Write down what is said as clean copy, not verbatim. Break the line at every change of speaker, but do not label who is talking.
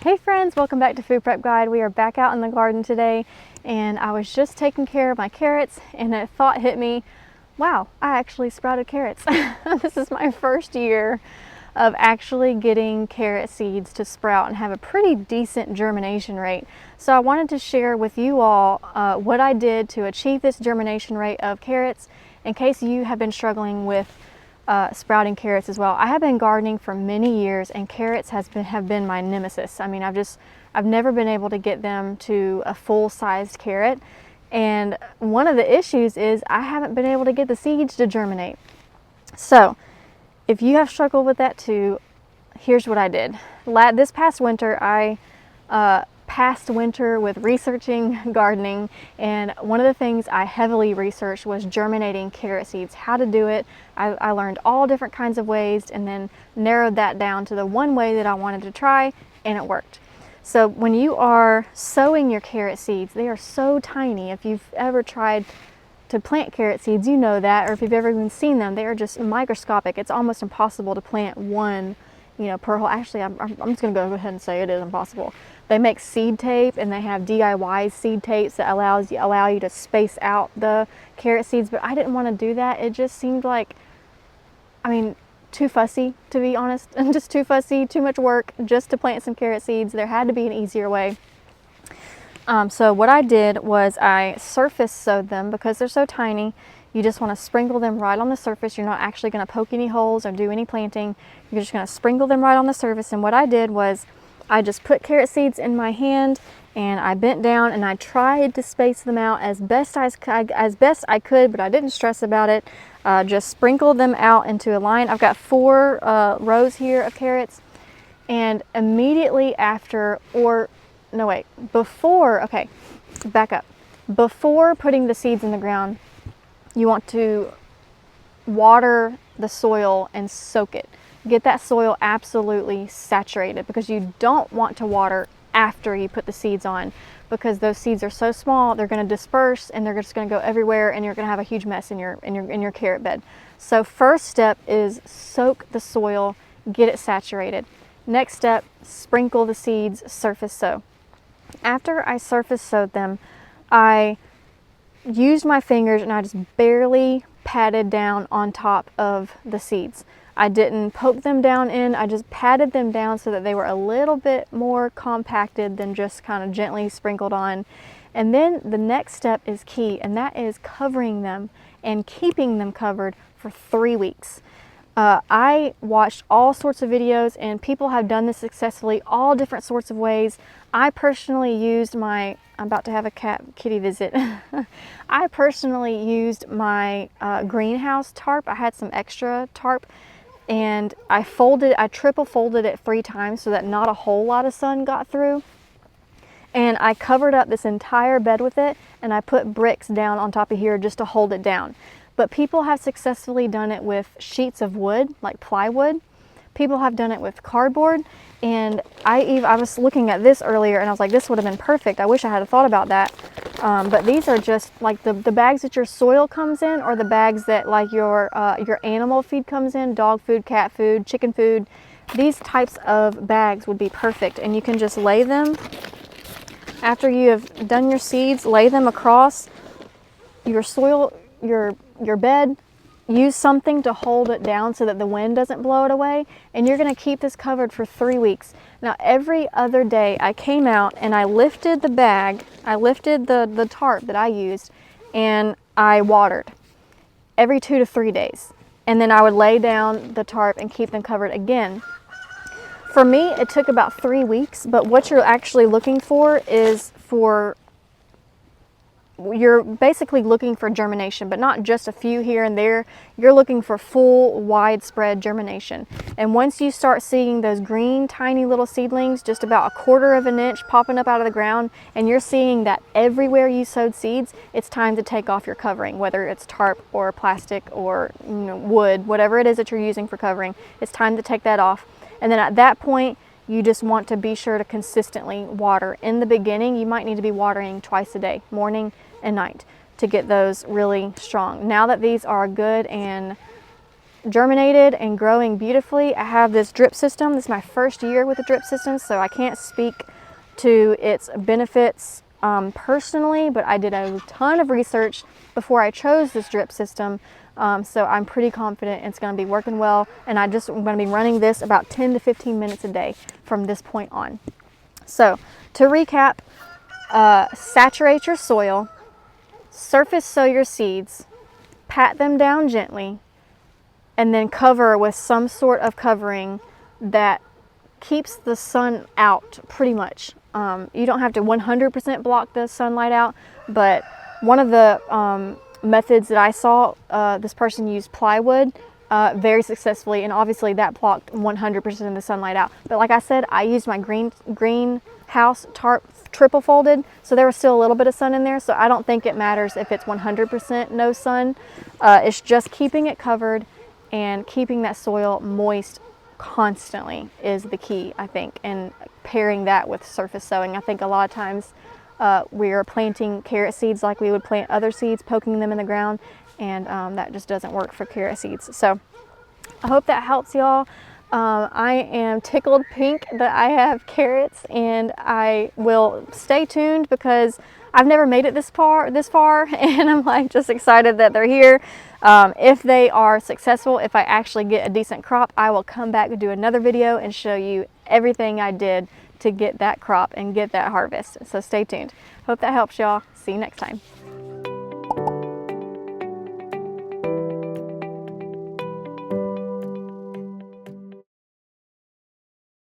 Hey friends, welcome back to Food Prep Guide. We are back out in the garden today, and I was just taking care of my carrots and a thought hit me, wow, I actually sprouted carrots. This is my first year of actually getting carrot seeds to sprout and have a pretty decent germination rate. So I wanted to share with you all what I did to achieve this germination rate of carrots in case you have been struggling with sprouting carrots as well. I have been gardening for many years, and carrots have been my nemesis. I mean, I've never been able to get them to a full-sized carrot, and one of the issues is I haven't been able to get the seeds to germinate. So if you have struggled with that too, here's what I did. This past winter, I past winter with researching gardening, and one of the things I heavily researched was germinating carrot seeds, how to do it. I learned all different kinds of ways and then narrowed that down to the one way that I wanted to try, and it worked. So when you are sowing your carrot seeds, they are so tiny. If you've ever tried to plant carrot seeds, you know that, or if you've ever even seen them, they are just microscopic. It's almost impossible to plant one, per hole. Actually, I'm just gonna go ahead and say it is impossible. They make seed tape, and they have DIY seed tapes that allow you to space out the carrot seeds, but I didn't want to do that. It just seemed like, too fussy, to be honest, and just too fussy, too much work just to plant some carrot seeds. There had to be an easier way. So what I did was I surface sowed them because they're so tiny. You just want to sprinkle them right on the surface. You're not actually going to poke any holes or do any planting. You're just going to sprinkle them right on the surface. And what I did was I just put carrot seeds in my hand, and I bent down and I tried to space them out as best I could, but I didn't stress about it. Just sprinkled them out into a line. I've got 4 rows here of carrots, and immediately after, back up. Before putting the seeds in the ground, you want to water the soil and soak it. Get that soil absolutely saturated, because you don't want to water after you put the seeds on, because those seeds are so small, they're going to disperse and they're just going to go everywhere, and you're going to have a huge mess in your carrot bed. So first step is soak the soil, get it saturated. Next step, sprinkle the seeds, surface sow. After I surface sowed them, I used my fingers and I just barely patted down on top of the seeds. I didn't poke them down in, I just patted them down so that they were a little bit more compacted than just kind of gently sprinkled on. And then the next step is key, and that is covering them and keeping them covered for 3 weeks. I watched all sorts of videos, and people have done this successfully, all different sorts of ways. I personally used I'm about to have a kitty visit. I personally used my greenhouse tarp. I had some extra tarp, and I triple folded it 3 times so that not a whole lot of sun got through. And I covered up this entire bed with it, and I put bricks down on top of here just to hold it down. But people have successfully done it with sheets of wood, like plywood. People have done it with cardboard, and I was looking at this earlier, and I was like, this would have been perfect. I wish I had thought about that. But these are just like the bags that your soil comes in, or the bags that like your animal feed comes in, dog food, cat food, chicken food. These types of bags would be perfect, and you can just lay them, after you have done your seeds, lay them across your soil, your bed. Use something to hold it down so that the wind doesn't blow it away, and you're going to keep this covered for 3 weeks. Now every other day I came out and I lifted the bag, I lifted the tarp that I used, and I watered every 2 to 3 days, and then I would lay down the tarp and keep them covered again. For me, it took about 3 weeks, but what you're actually looking for is you're basically looking for germination, but not just a few here and there. You're looking for full, widespread germination. And once you start seeing those green, tiny little seedlings, just about 1/4 of an inch popping up out of the ground, and you're seeing that everywhere you sowed seeds, it's time to take off your covering, whether it's tarp or plastic or wood, whatever it is that you're using for covering. It's time to take that off. And then at that point, you just want to be sure to consistently water. In the beginning, you might need to be watering twice a day, morning and night, to get those really strong. Now that these are good and germinated and growing beautifully. I have this drip system. This is my first year with the drip system, so I can't speak to its benefits personally, but I did a ton of research before I chose this drip system. So I'm pretty confident it's going to be working well, and I'm going to be running this about 10 to 15 minutes a day from this point on. So to recap, saturate your soil, surface sow your seeds, pat them down gently, and then cover with some sort of covering that keeps the sun out pretty much. You don't have to 100% block the sunlight out, but one of the methods that I saw, this person used plywood very successfully, and obviously that blocked 100% of the sunlight out. But like I said, I used my greenhouse tarp triple folded, so there was still a little bit of sun in there, so I don't think it matters if it's 100% no sun. It's just keeping it covered and keeping that soil moist constantly is the key, I think, and pairing that with surface sowing. I think a lot of times we're planting carrot seeds like we would plant other seeds, poking them in the ground, and that just doesn't work for carrot seeds. So I hope that helps y'all. I am tickled pink that I have carrots, and I will stay tuned because I've never made it this far, and I'm like just excited that they're here. If they are successful, if I actually get a decent crop, I will come back and do another video and show you everything I did to get that crop and get that harvest. So stay tuned. Hope that helps y'all. See you next time.